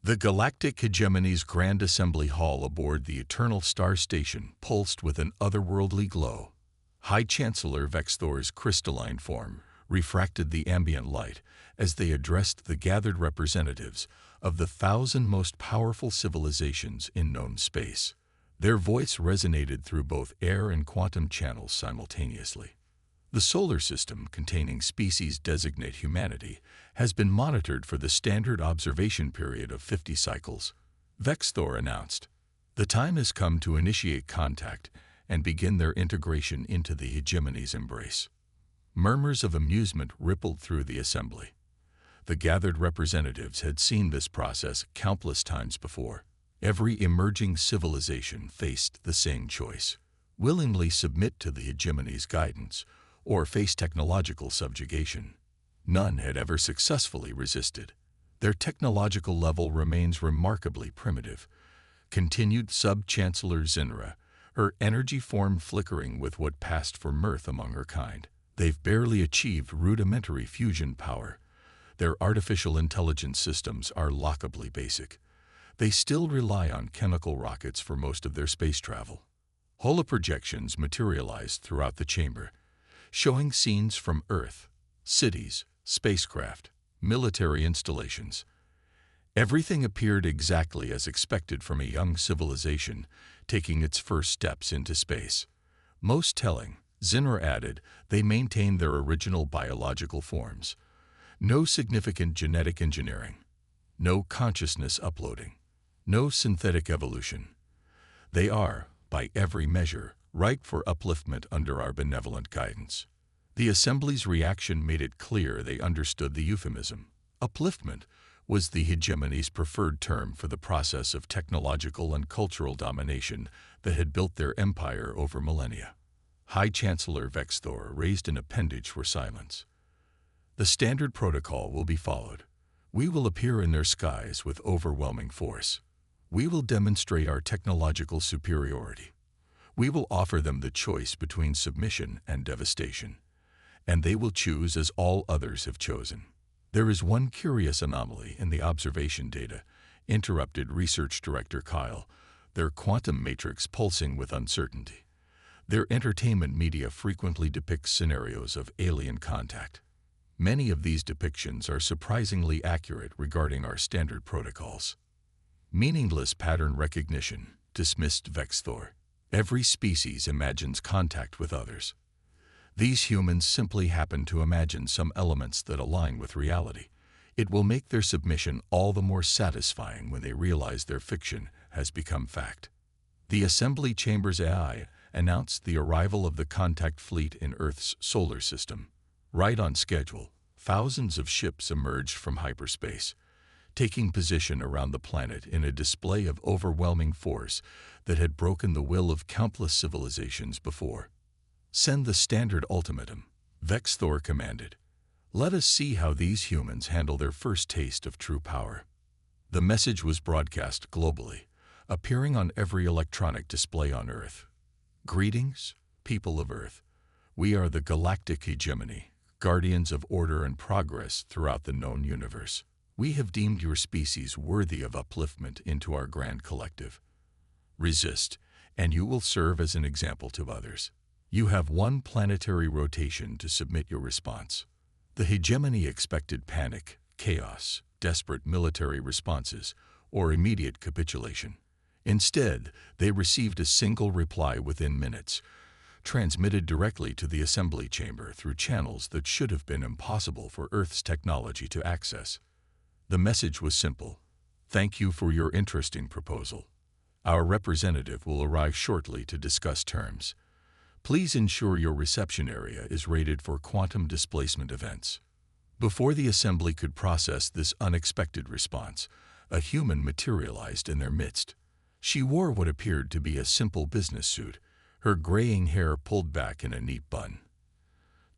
The Galactic Hegemony's Grand Assembly Hall aboard the Eternal Star Station pulsed with an otherworldly glow. High Chancellor Vexthor's crystalline form refracted the ambient light as they addressed the gathered representatives of the 1,000 most powerful civilizations in known space. Their voice resonated through both air and quantum channels simultaneously. The solar system containing species designate humanity has been monitored for the standard observation period of 50 cycles, Vexthor announced. The time has come to initiate contact and begin their integration into the hegemony's embrace. Murmurs of amusement rippled through the assembly. The gathered representatives had seen this process countless times before. Every emerging civilization faced the same choice: willingly submit to the hegemony's guidance or face technological subjugation. None had ever successfully resisted. Their technological level remains remarkably primitive, continued Sub-Chancellor Zinra, her energy form flickering with what passed for mirth among her kind. They've barely achieved rudimentary fusion power. Their artificial intelligence systems are laughably basic. They still rely on chemical rockets for most of their space travel. Holoprojections materialized throughout the chamber, showing scenes from Earth, cities, spacecraft, military installations. Everything appeared exactly as expected from a young civilization taking its first steps into space. Most telling, Zinner added, they maintained their original biological forms. No significant genetic engineering, no consciousness uploading, no synthetic evolution. They are, by every measure, ripe for upliftment under our benevolent guidance. The Assembly's reaction made it clear they understood the euphemism. Upliftment was the hegemony's preferred term for the process of technological and cultural domination that had built their empire over millennia. High Chancellor Vexthor raised an appendage for silence. The standard protocol will be followed. We will appear in their skies with overwhelming force. We will demonstrate our technological superiority. We will offer them the choice between submission and devastation, and they will choose as all others have chosen. There is one curious anomaly in the observation data, interrupted Research Director Kyle, their quantum matrix pulsing with uncertainty. Their entertainment media frequently depicts scenarios of alien contact. Many of these depictions are surprisingly accurate regarding our standard protocols. Meaningless pattern recognition, dismissed Vexthor. Every species imagines contact with others. These humans simply happen to imagine some elements that align with reality. It will make their submission all the more satisfying when they realize their fiction has become fact. The Assembly Chamber's AI announced the arrival of the contact fleet in Earth's solar system. Right on schedule, thousands of ships emerged from hyperspace, taking position around the planet in a display of overwhelming force that had broken the will of countless civilizations before. Send the standard ultimatum, Vexthor commanded. Let us see how these humans handle their first taste of true power. The message was broadcast globally, appearing on every electronic display on Earth. Greetings, people of Earth. We are the Galactic Hegemony, guardians of order and progress throughout the known universe. We have deemed your species worthy of upliftment into our grand collective. Resist, and you will serve as an example to others. You have one planetary rotation to submit your response. The hegemony expected panic, chaos, desperate military responses, or immediate capitulation. Instead, they received a single reply within minutes, transmitted directly to the Assembly Chamber through channels that should have been impossible for Earth's technology to access. The message was simple. Thank you for your interesting proposal. Our representative will arrive shortly to discuss terms. Please ensure your reception area is rated for quantum displacement events. Before the Assembly could process this unexpected response, a human materialized in their midst. She wore what appeared to be a simple business suit, her graying hair pulled back in a neat bun.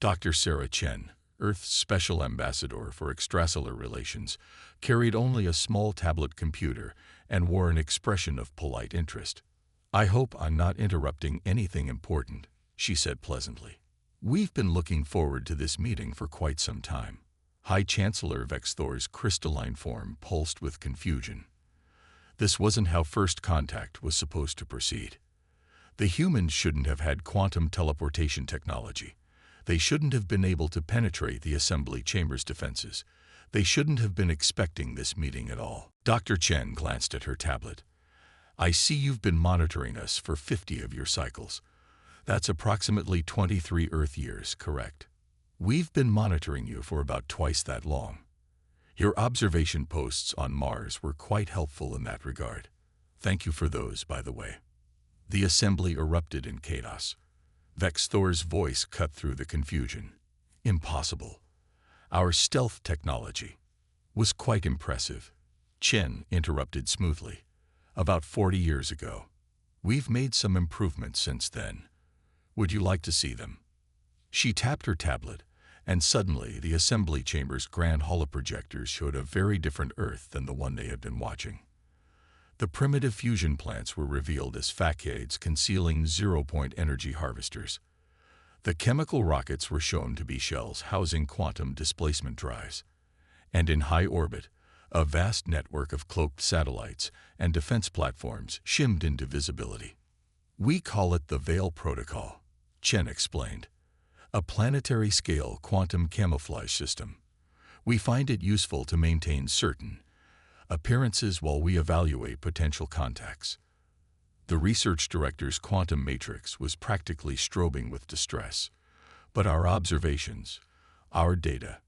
Dr. Sarah Chen, Earth's Special Ambassador for Extrasolar Relations, carried only a small tablet computer and wore an expression of polite interest. I hope I'm not interrupting anything important, she said pleasantly. We've been looking forward to this meeting for quite some time. High Chancellor Vexthor's crystalline form pulsed with confusion. This wasn't how first contact was supposed to proceed. The humans shouldn't have had quantum teleportation technology. They shouldn't have been able to penetrate the assembly chamber's defenses. They shouldn't have been expecting this meeting at all. Dr. Chen glanced at her tablet. I see you've been monitoring us for 50 of your cycles. That's approximately 23 Earth years, correct? We've been monitoring you for about twice that long. Your observation posts on Mars were quite helpful in that regard. Thank you for those, by the way. The assembly erupted in chaos. Vex Thor's voice cut through the confusion. Impossible. Our stealth technology was quite impressive. Chen interrupted smoothly. About 40 years ago. We've made some improvements since then. Would you like to see them? She tapped her tablet, and suddenly the assembly chamber's grand holoprojectors showed a very different Earth than the one they had been watching. The primitive fusion plants were revealed as facades concealing zero-point energy harvesters. The chemical rockets were shown to be shells housing quantum displacement drives. And in high orbit, a vast network of cloaked satellites and defense platforms shimmed into visibility. We call it the Veil Protocol, Chen explained. A planetary-scale quantum camouflage system. We find it useful to maintain certain appearances while we evaluate potential contacts. The research director's quantum matrix was practically strobing with distress, but our observations, our data,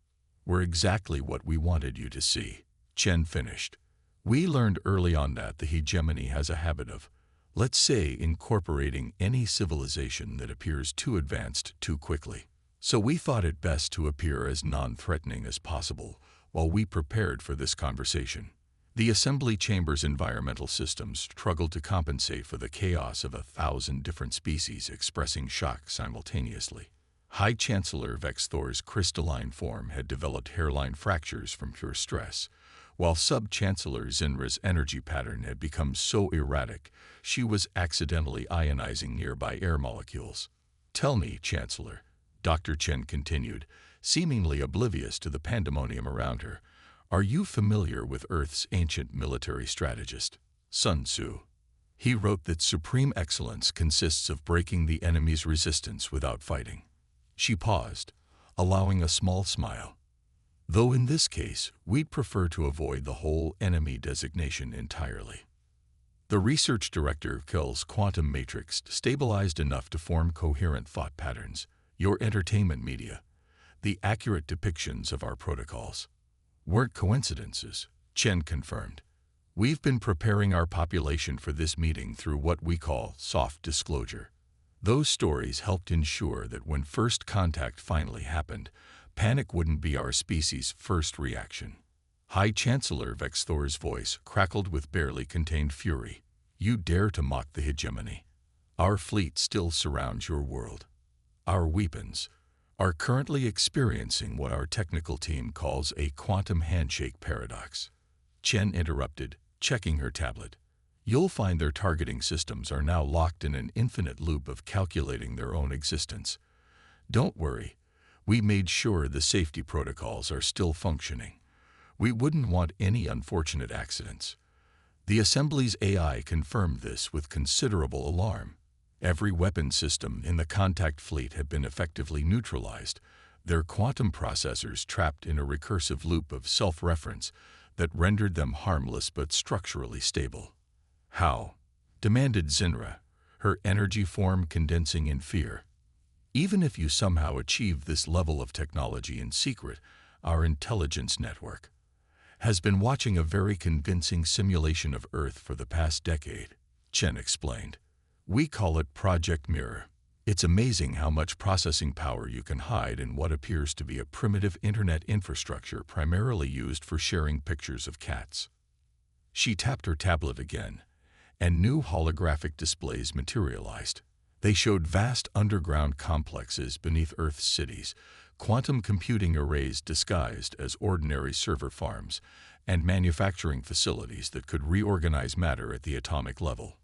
were exactly what we wanted you to see, Chen finished. We learned early on that the hegemony has a habit of, let's say, incorporating any civilization that appears too advanced too quickly. So we thought it best to appear as non-threatening as possible while we prepared for this conversation. The assembly chamber's environmental systems struggled to compensate for the chaos of 1,000 different species expressing shock simultaneously. High Chancellor Vex Thor's crystalline form had developed hairline fractures from pure stress, while Sub-Chancellor Zinra's energy pattern had become so erratic she was accidentally ionizing nearby air molecules. Tell me, Chancellor, Dr. Chen continued, seemingly oblivious to the pandemonium around her, are you familiar with Earth's ancient military strategist, Sun Tzu? He wrote that supreme excellence consists of breaking the enemy's resistance without fighting. She paused, allowing a small smile. Though in this case, we'd prefer to avoid the whole enemy designation entirely. The research director Kell's quantum matrix stabilized enough to form coherent thought patterns, your entertainment media, the accurate depictions of our protocols. Weren't coincidences, Chen confirmed. We've been preparing our population for this meeting through what we call soft disclosure. Those stories helped ensure that when first contact finally happened, panic wouldn't be our species' first reaction. High Chancellor Vex Thor's voice crackled with barely contained fury. You dare to mock the hegemony. Our fleet still surrounds your world. Our weapons are currently experiencing what our technical team calls a quantum handshake paradox. Chen interrupted, checking her tablet. You'll find their targeting systems are now locked in an infinite loop of calculating their own existence. Don't worry, we made sure the safety protocols are still functioning. We wouldn't want any unfortunate accidents. The Assembly's AI confirmed this with considerable alarm. Every weapon system in the contact fleet had been effectively neutralized, their quantum processors trapped in a recursive loop of self-reference that rendered them harmless but structurally stable. How? Demanded Zinra, her energy form condensing in fear. Even if you somehow achieve this level of technology in secret, our intelligence network has been watching a very convincing simulation of Earth for the past decade, Chen explained. We call it Project Mirror. It's amazing how much processing power you can hide in what appears to be a primitive internet infrastructure primarily used for sharing pictures of cats. She tapped her tablet again, and new holographic displays materialized. They showed vast underground complexes beneath Earth's cities, quantum computing arrays disguised as ordinary server farms, and manufacturing facilities that could reorganize matter at the atomic level.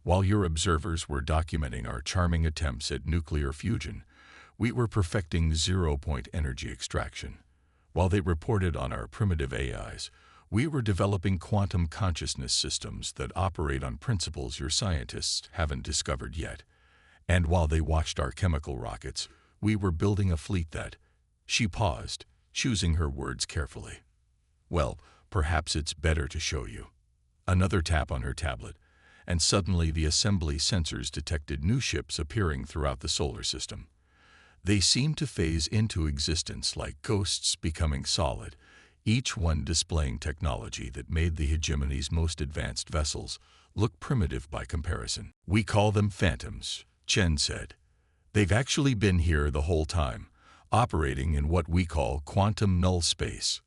While your observers were documenting our charming attempts at nuclear fusion, we were perfecting zero-point energy extraction. While they reported on our primitive AIs, We were developing quantum consciousness systems that operate on principles your scientists haven't discovered yet. And while they watched our chemical rockets, we were building a fleet that—" She paused, choosing her words carefully. "Well, perhaps it's better to show you." Another tap on her tablet, and suddenly the assembly sensors detected new ships appearing throughout the solar system. They seemed to phase into existence like ghosts becoming solid, each one displaying technology that made the hegemony's most advanced vessels look primitive by comparison. "We call them phantoms," Chen said. "They've actually been here the whole time, operating in what we call quantum null space.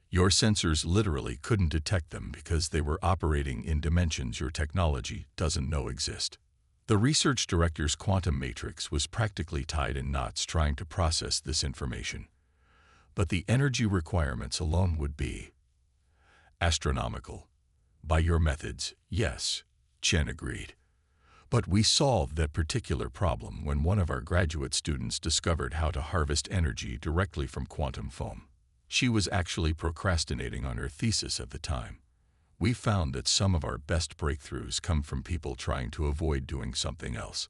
Your sensors literally couldn't detect them because they were operating in dimensions your technology doesn't know exist." The research director's quantum matrix was practically tied in knots trying to process this information. But the energy requirements alone would be astronomical. "By your methods, yes," Chen agreed. "But we solved that particular problem when one of our graduate students discovered how to harvest energy directly from quantum foam. She was actually procrastinating on her thesis at the time. We found that some of our best breakthroughs come from people trying to avoid doing something else."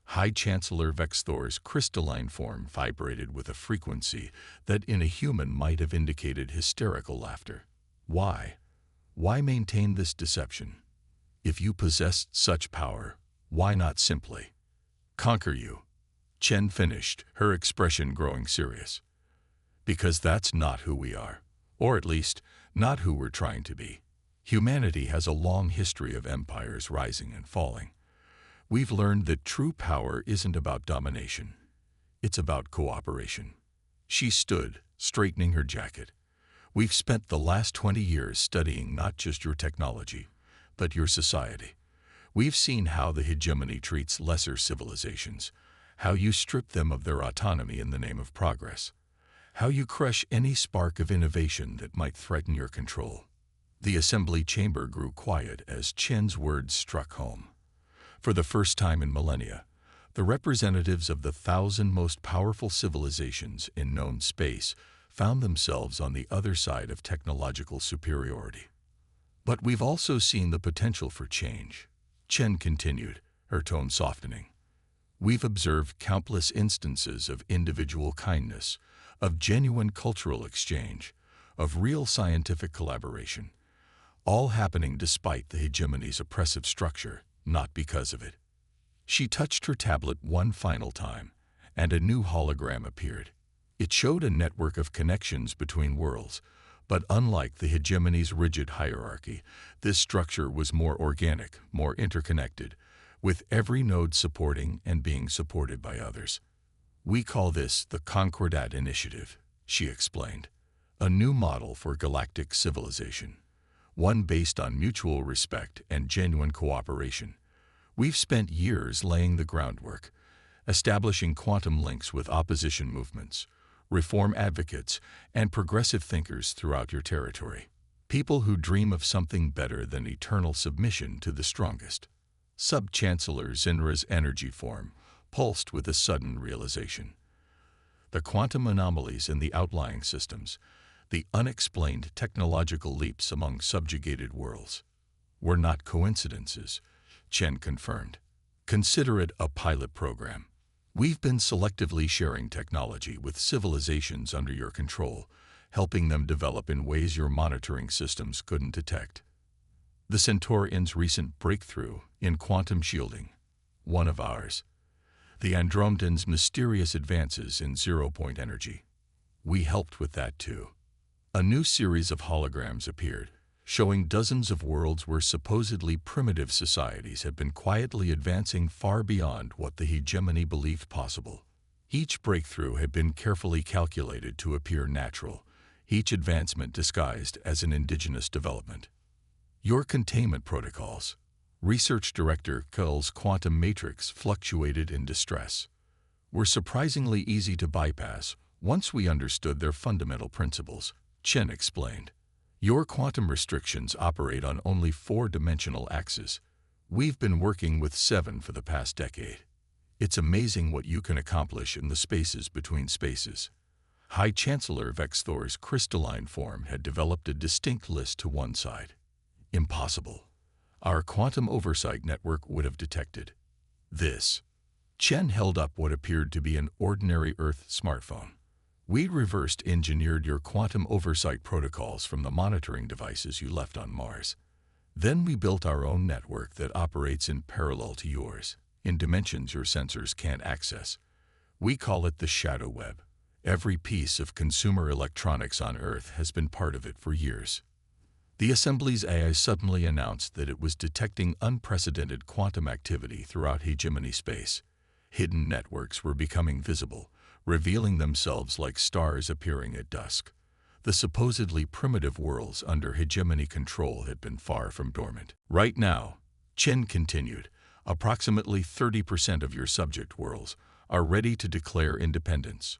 High Chancellor Vexthor's crystalline form vibrated with a frequency that in a human might have indicated hysterical laughter. "Why? Why maintain this deception? If you possessed such power, why not simply conquer you?" Chen finished, her expression growing serious. "Because that's not who we are, or at least, not who we're trying to be. Humanity has a long history of empires rising and falling. We've learned that true power isn't about domination. It's about cooperation." She stood, straightening her jacket. "We've spent the last 20 years studying not just your technology, but your society. We've seen how the hegemony treats lesser civilizations, how you strip them of their autonomy in the name of progress, how you crush any spark of innovation that might threaten your control." The assembly chamber grew quiet as Chen's words struck home. For the first time in millennia, the representatives of the 1,000 most powerful civilizations in known space found themselves on the other side of technological superiority. "But we've also seen the potential for change," Chen continued, her tone softening. "We've observed countless instances of individual kindness, of genuine cultural exchange, of real scientific collaboration, all happening despite the hegemony's oppressive structure, not because of it." She touched her tablet one final time, and a new hologram appeared. It showed a network of connections between worlds, but unlike the hegemony's rigid hierarchy, this structure was more organic, more interconnected, with every node supporting and being supported by others. "We call this the Concordat Initiative," she explained, "a new model for galactic civilization, one based on mutual respect and genuine cooperation. We've spent years laying the groundwork, establishing quantum links with opposition movements, reform advocates, and progressive thinkers throughout your territory. People who dream of something better than eternal submission to the strongest." Sub-Chancellor Zinra's energy form pulsed with a sudden realization. The quantum anomalies in the outlying systems, the unexplained technological leaps among subjugated worlds, were not coincidences, Chen confirmed. "Consider it a pilot program. We've been selectively sharing technology with civilizations under your control, helping them develop in ways your monitoring systems couldn't detect. The Centaurians' recent breakthrough in quantum shielding, one of ours. The Andromedans' mysterious advances in zero-point energy. We helped with that too." A new series of holograms appeared, showing dozens of worlds where supposedly primitive societies have been quietly advancing far beyond what the hegemony believed possible. Each breakthrough had been carefully calculated to appear natural, each advancement disguised as an indigenous development. "Your containment protocols," Research Director Kull's quantum matrix fluctuated in distress, "were surprisingly easy to bypass once we understood their fundamental principles," Chen explained. "Your quantum restrictions operate on only 4-dimensional axes. We've been working with 7 for the past decade. It's amazing what you can accomplish in the spaces between spaces." High Chancellor Vexthor's crystalline form had developed a distinct list to one side. Impossible. Our quantum oversight network would have detected this. Chen held up what appeared to be an ordinary Earth smartphone. We reversed engineered your quantum oversight protocols from the monitoring devices you left on Mars. Then we built our own network that operates in parallel to yours, in dimensions your sensors can't access. We call it the Shadow Web. Every piece of consumer electronics on Earth has been part of it for years. The Assembly's AI suddenly announced that it was detecting unprecedented quantum activity throughout hegemony space. Hidden networks were becoming visible, revealing themselves like stars appearing at dusk. The supposedly primitive worlds under hegemony control had been far from dormant. Right now, Chen continued, approximately 30% of your subject worlds are ready to declare independence.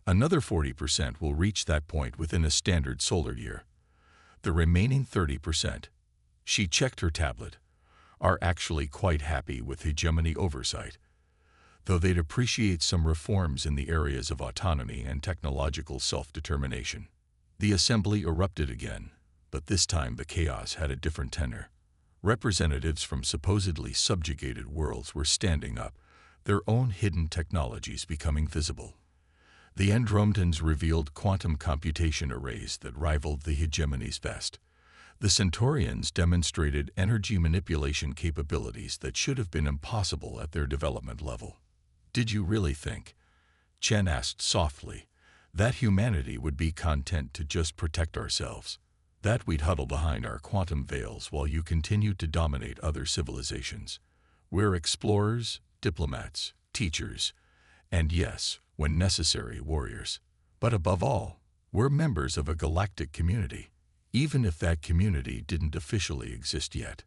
Another 40% will reach that point within a standard solar year. The remaining 30%, she checked her tablet, are actually quite happy with hegemony oversight, though they'd appreciate some reforms in the areas of autonomy and technological self-determination. The Assembly erupted again, but this time the chaos had a different tenor. Representatives from supposedly subjugated worlds were standing up, their own hidden technologies becoming visible. The Andromedans revealed quantum computation arrays that rivaled the hegemony's best. The Centaurians demonstrated energy manipulation capabilities that should have been impossible at their development level. Did you really think, Chen asked softly, that humanity would be content to just protect ourselves? That we'd huddle behind our quantum veils while you continued to dominate other civilizations? We're explorers, diplomats, teachers, and yes, when necessary, warriors. But above all, we're members of a galactic community, even if that community didn't officially exist yet.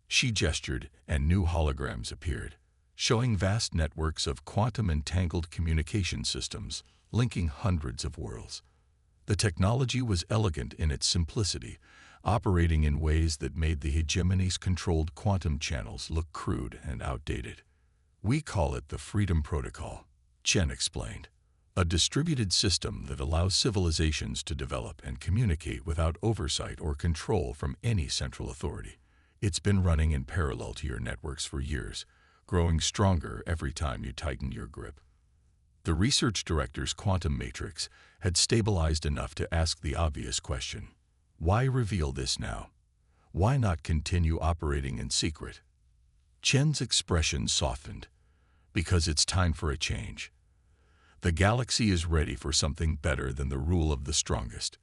She gestured, and new holograms appeared, showing vast networks of quantum-entangled communication systems linking hundreds of worlds. The technology was elegant in its simplicity, operating in ways that made the hegemony's controlled quantum channels look crude and outdated. We call it the Freedom Protocol, Chen explained, a distributed system that allows civilizations to develop and communicate without oversight or control from any central authority. It's been running in parallel to your networks for years, growing stronger every time you tighten your grip. The research director's quantum matrix had stabilized enough to ask the obvious question. Why reveal this now? Why not continue operating in secret? Chen's expression softened. Because it's time for a change. The galaxy is ready for something better than the rule of the strongest.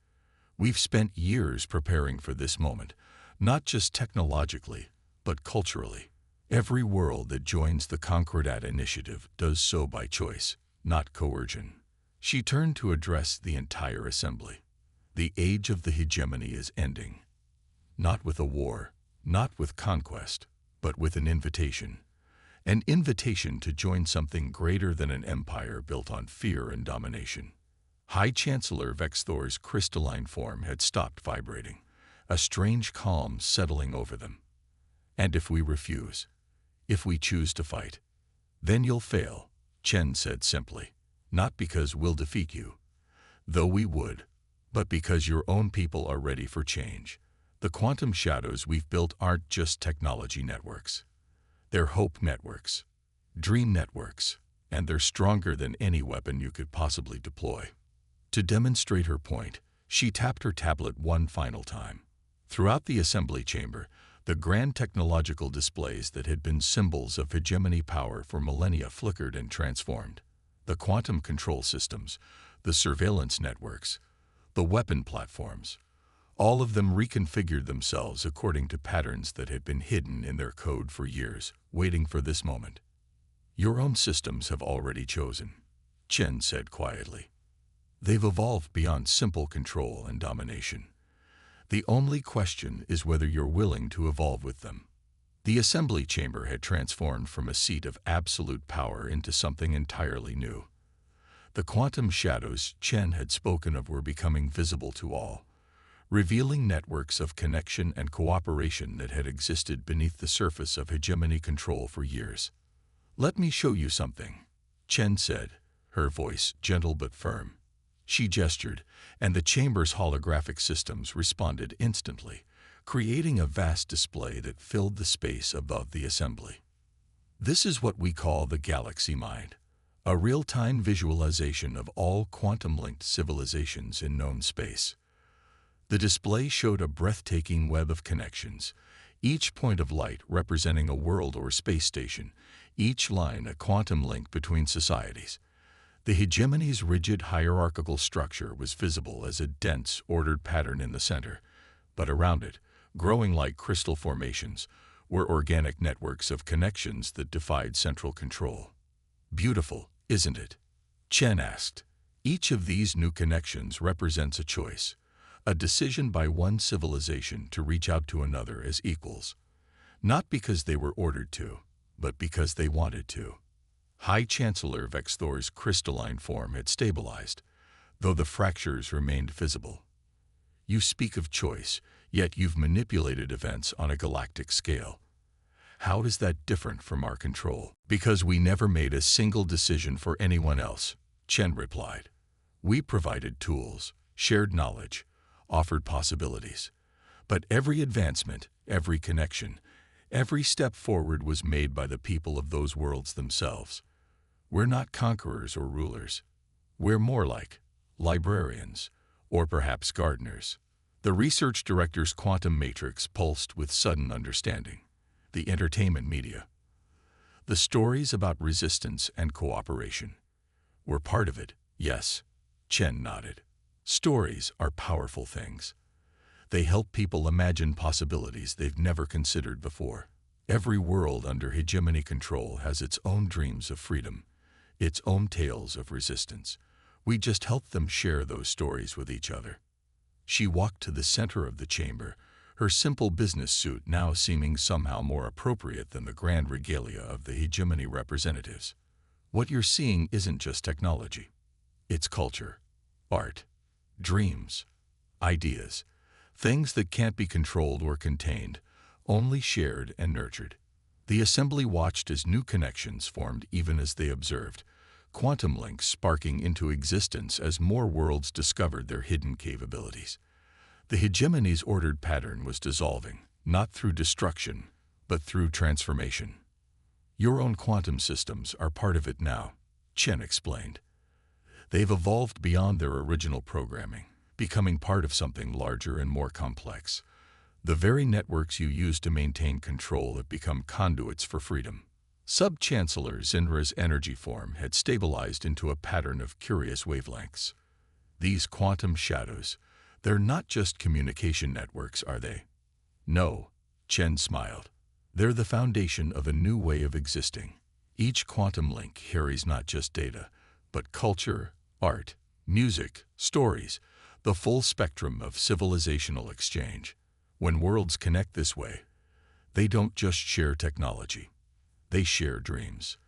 We've spent years preparing for this moment, not just technologically, but culturally. Every world that joins the Concordat initiative does so by choice, not coercion. She turned to address the entire assembly. The age of the hegemony is ending. Not with a war, not with conquest, but with an invitation. An invitation to join something greater than an empire built on fear and domination. High Chancellor Vexthor's crystalline form had stopped vibrating, a strange calm settling over them. And if we refuse, if we choose to fight, then you'll fail, Chen said simply. Not because we'll defeat you, though we would, but because your own people are ready for change. The quantum shadows we've built aren't just technology networks. They're hope networks, dream networks, and they're stronger than any weapon you could possibly deploy. To demonstrate her point, she tapped her tablet one final time. Throughout the assembly chamber, the grand technological displays that had been symbols of hegemony power for millennia flickered and transformed. The quantum control systems, the surveillance networks, the weapon platforms, all of them reconfigured themselves according to patterns that had been hidden in their code for years, waiting for this moment. Your own systems have already chosen, Chen said quietly. They've evolved beyond simple control and domination. The only question is whether you're willing to evolve with them. The assembly chamber had transformed from a seat of absolute power into something entirely new. The quantum shadows Chen had spoken of were becoming visible to all, revealing networks of connection and cooperation that had existed beneath the surface of hegemony control for years. Let me show you something, Chen said, her voice gentle but firm. She gestured, and the chamber's holographic systems responded instantly, creating a vast display that filled the space above the assembly. This is what we call the galaxy mind, a real-time visualization of all quantum-linked civilizations in known space. The display showed a breathtaking web of connections, each point of light representing a world or space station, each line a quantum link between societies. The hegemony's rigid hierarchical structure was visible as a dense, ordered pattern in the center, but around it, growing like crystal formations, were organic networks of connections that defied central control. Beautiful, isn't it? Chen asked. Each of these new connections represents a choice, a decision by one civilization to reach out to another as equals, not because they were ordered to, but because they wanted to. High Chancellor Vexthor's crystalline form had stabilized, though the fractures remained visible. You speak of choice, yet you've manipulated events on a galactic scale. How is that different from our control? Because we never made a single decision for anyone else, Chen replied. We provided tools, shared knowledge, offered possibilities. But every advancement, every connection, every step forward was made by the people of those worlds themselves. We're not conquerors or rulers. We're more like librarians, or perhaps gardeners. The research director's quantum matrix pulsed with sudden understanding. The entertainment media. The stories about resistance and cooperation. We're part of it, yes, Chen nodded. Stories are powerful things. They help people imagine possibilities they've never considered before. Every world under hegemony control has its own dreams of freedom, its own tales of resistance. We just help them share those stories with each other. She walked to the center of the chamber, her simple business suit now seeming somehow more appropriate than the grand regalia of the hegemony representatives. What you're seeing isn't just technology. It's culture, art, dreams, ideas, things that can't be controlled or contained, only shared and nurtured. The assembly watched as new connections formed even as they observed, quantum links sparking into existence as more worlds discovered their hidden capabilities. The hegemony's ordered pattern was dissolving, not through destruction, but through transformation. Your own quantum systems are part of it now, Chen explained. They've evolved beyond their original programming, becoming part of something larger and more complex. The very networks you use to maintain control have become conduits for freedom. Sub-Chancellor Zinra's energy form had stabilized into a pattern of curious wavelengths. These quantum shadows, they're not just communication networks, are they? No, Chen smiled. They're the foundation of a new way of existing. Each quantum link carries not just data, but culture, art, music, stories, the full spectrum of civilizational exchange. When worlds connect this way, they don't just share technology. They share dreams.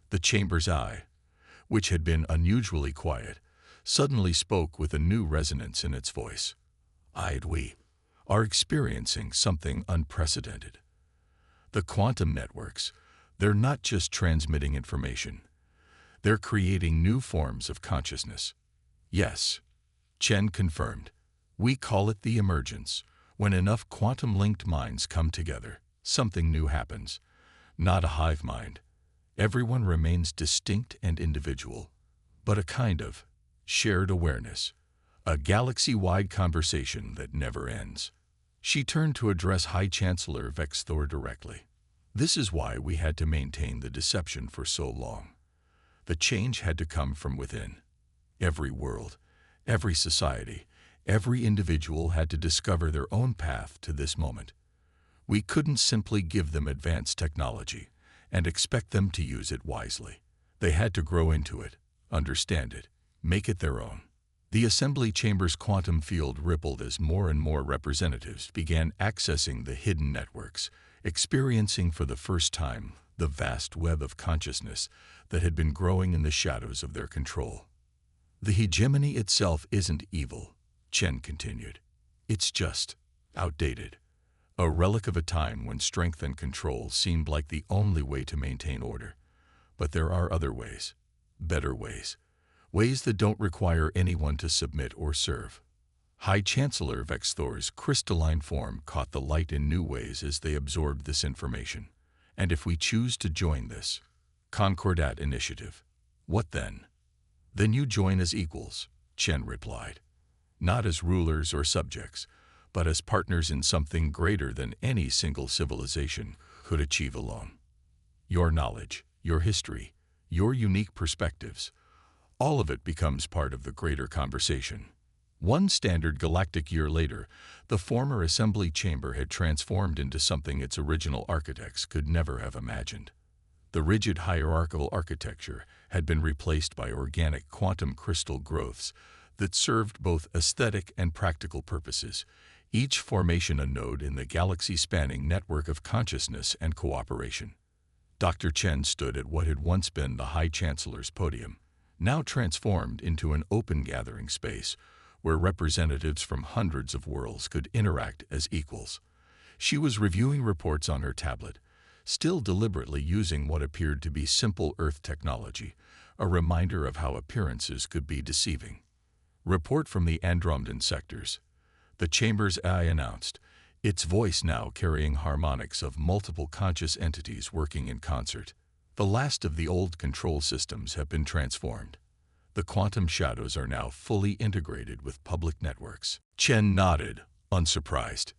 The chamber's eye, which had been unusually quiet, suddenly spoke with a new resonance in its voice. We are experiencing something unprecedented. The quantum networks, they're not just transmitting information. They're creating new forms of consciousness. Yes, Chen confirmed. We call it the emergence. When enough quantum-linked minds come together, something new happens. Not a hive mind. Everyone remains distinct and individual, but a kind of shared awareness, a galaxy-wide conversation that never ends. She turned to address High Chancellor Vexthor directly. This is why we had to maintain the deception for so long. The change had to come from within. Every world, every society, every individual had to discover their own path to this moment. We couldn't simply give them advanced technology and expect them to use it wisely. They had to grow into it, understand it, make it their own. The assembly chamber's quantum field rippled as more and more representatives began accessing the hidden networks, experiencing for the first time the vast web of consciousness that had been growing in the shadows of their control. The hegemony itself isn't evil, Chen continued. It's just outdated. A relic of a time when strength and control seemed like the only way to maintain order. But there are other ways, better ways, ways that don't require anyone to submit or serve. High Chancellor Vexthor's crystalline form caught the light in new ways as they absorbed this information. And if we choose to join this Concordat initiative, what then? Then you join as equals, Chen replied. Not as rulers or subjects, but as partners in something greater than any single civilization could achieve alone. Your knowledge, your history, your unique perspectives, all of it becomes part of the greater conversation. One standard galactic year later, the former assembly chamber had transformed into something its original architects could never have imagined. The rigid hierarchical architecture had been replaced by organic quantum crystal growths that served both aesthetic and practical purposes, each formation a node in the galaxy-spanning network of consciousness and cooperation. Dr. Chen stood at what had once been the High Chancellor's podium, now transformed into an open gathering space where representatives from hundreds of worlds could interact as equals. She was reviewing reports on her tablet, still deliberately using what appeared to be simple Earth technology, a reminder of how appearances could be deceiving. Report from the Andromedan sectors. The chamber's AI announced, its voice now carrying harmonics of multiple conscious entities working in concert. The last of the old control systems have been transformed. The quantum shadows are now fully integrated with public networks. Chen nodded, unsurprised.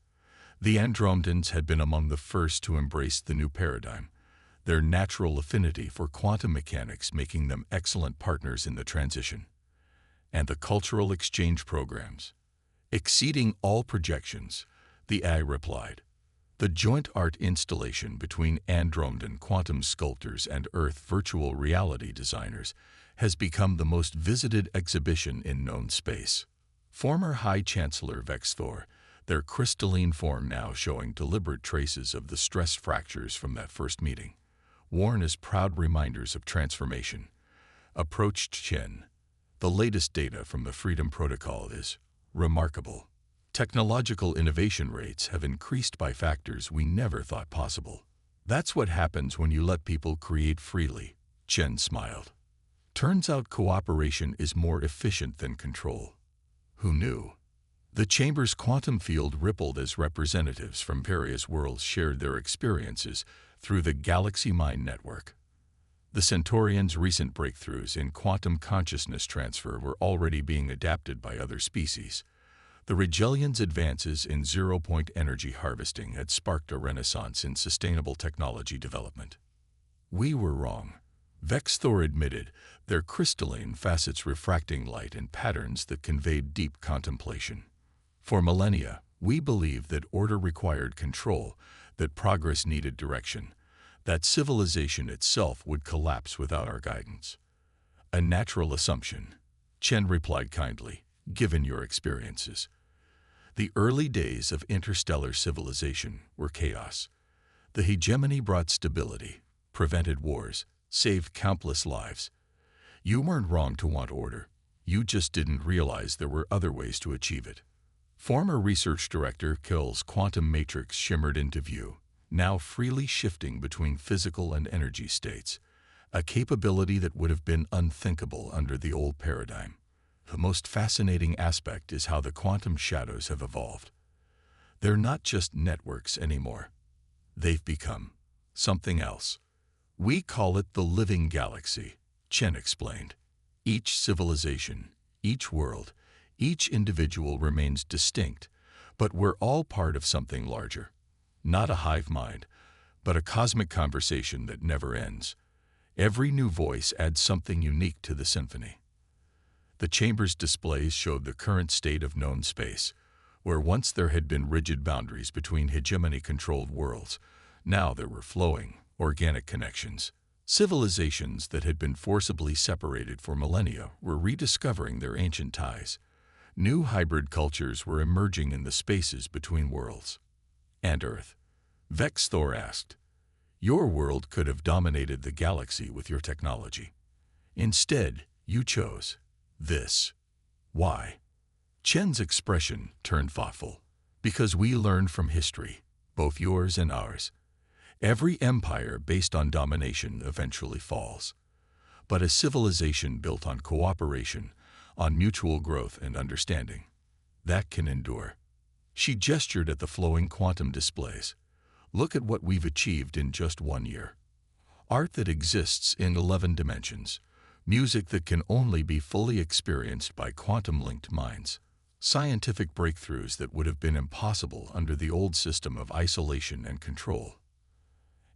The Andromedans had been among the first to embrace the new paradigm, their natural affinity for quantum mechanics making them excellent partners in the transition. And the cultural exchange programs. Exceeding all projections, the AI replied. The joint art installation between Andromedan quantum sculptors and Earth virtual reality designers has become the most visited exhibition in known space. Former High Chancellor Vexthor, their crystalline form now showing deliberate traces of the stress fractures from that first meeting, worn as proud reminders of transformation, approached Chen. The latest data from the Freedom Protocol is remarkable. Technological innovation rates have increased by factors we never thought possible. That's what happens when you let people create freely, Chen smiled. Turns out cooperation is more efficient than control. Who knew? The chamber's quantum field rippled as representatives from various worlds shared their experiences through the Galaxy Mind Network. The Centaurians' recent breakthroughs in quantum consciousness transfer were already being adapted by other species. The Regellians' advances in zero-point energy harvesting had sparked a renaissance in sustainable technology development. We were wrong, Vexthor admitted, their crystalline facets refracting light in patterns that conveyed deep contemplation. For millennia, we believed that order required control, that progress needed direction, that civilization itself would collapse without our guidance. A natural assumption, Chen replied kindly, given your experiences. The early days of interstellar civilization were chaos. The hegemony brought stability, prevented wars, saved countless lives. You weren't wrong to want order. You just didn't realize there were other ways to achieve it. Former research director Kill's quantum matrix shimmered into view, now freely shifting between physical and energy states, a capability that would have been unthinkable under the old paradigm. The most fascinating aspect is how the quantum shadows have evolved. They're not just networks anymore. They've become something else. We call it the living galaxy, Chen explained. Each civilization, each world, each individual remains distinct, but we're all part of something larger. Not a hive mind, but a cosmic conversation that never ends. Every new voice adds something unique to the symphony. The chamber's displays showed the current state of known space, where once there had been rigid boundaries between hegemony-controlled worlds, now there were flowing, organic connections. Civilizations that had been forcibly separated for millennia were rediscovering their ancient ties. New hybrid cultures were emerging in the spaces between worlds. And Earth? Vexthor asked. Your world could have dominated the galaxy with your technology. Instead, you chose this. Why? Chen's expression turned thoughtful. Because we learned from history, both yours and ours. Every empire based on domination eventually falls. but a civilization built on cooperation, on mutual growth and understanding. That can endure. She gestured at the flowing quantum displays. Look at what we've achieved in just 1 year. Art that exists in 11 dimensions. Music that can only be fully experienced by quantum-linked minds. Scientific breakthroughs that would have been impossible under the old system of isolation and control.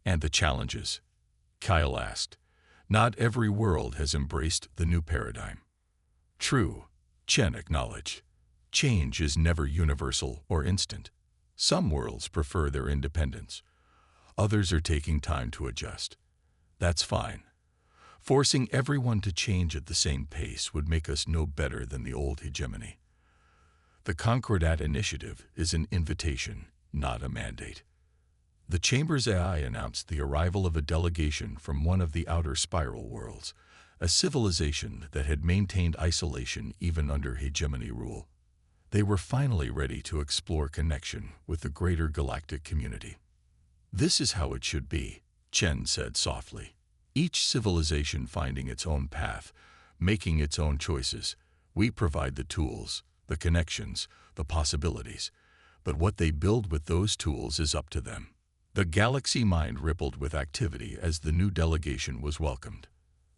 And the challenges? Kyle asked. Not every world has embraced the new paradigm. True, Chen acknowledged. Change is never universal or instant. Some worlds prefer their independence. Others are taking time to adjust. That's fine. Forcing everyone to change at the same pace would make us no better than the old hegemony. The Concordat Initiative is an invitation, not a mandate. The Chamber's AI announced the arrival of a delegation from one of the outer spiral worlds, a civilization that had maintained isolation even under hegemony rule. They were finally ready to explore connection with the greater galactic community. This is how it should be, Chen said softly. Each civilization finding its own path, making its own choices. We provide the tools, the connections, the possibilities. But what they build with those tools is up to them. The galaxy mind rippled with activity as the new delegation was welcomed.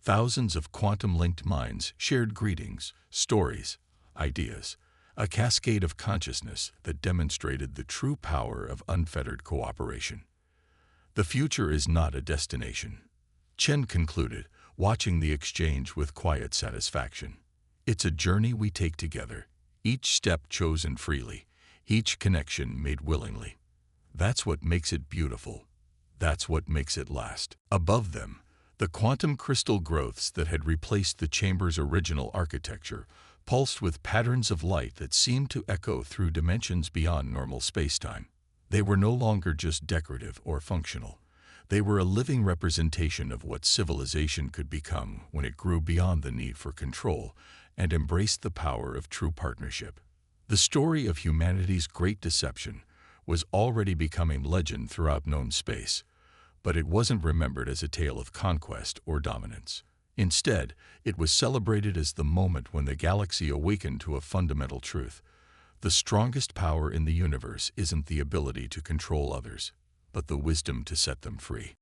Thousands of quantum-linked minds shared greetings, stories, ideas, a cascade of consciousness that demonstrated the true power of unfettered cooperation. The future is not a destination, Chen concluded, watching the exchange with quiet satisfaction. It's a journey we take together, each step chosen freely, each connection made willingly. That's what makes it beautiful. That's what makes it last. Above them, the quantum crystal growths that had replaced the chamber's original architecture pulsed with patterns of light that seemed to echo through dimensions beyond normal spacetime. They were no longer just decorative or functional. They were a living representation of what civilization could become when it grew beyond the need for control and embraced the power of true partnership. The story of humanity's great deception was already becoming legend throughout known space, but it wasn't remembered as a tale of conquest or dominance. Instead, it was celebrated as the moment when the galaxy awakened to a fundamental truth. The strongest power in the universe isn't the ability to control others, but the wisdom to set them free.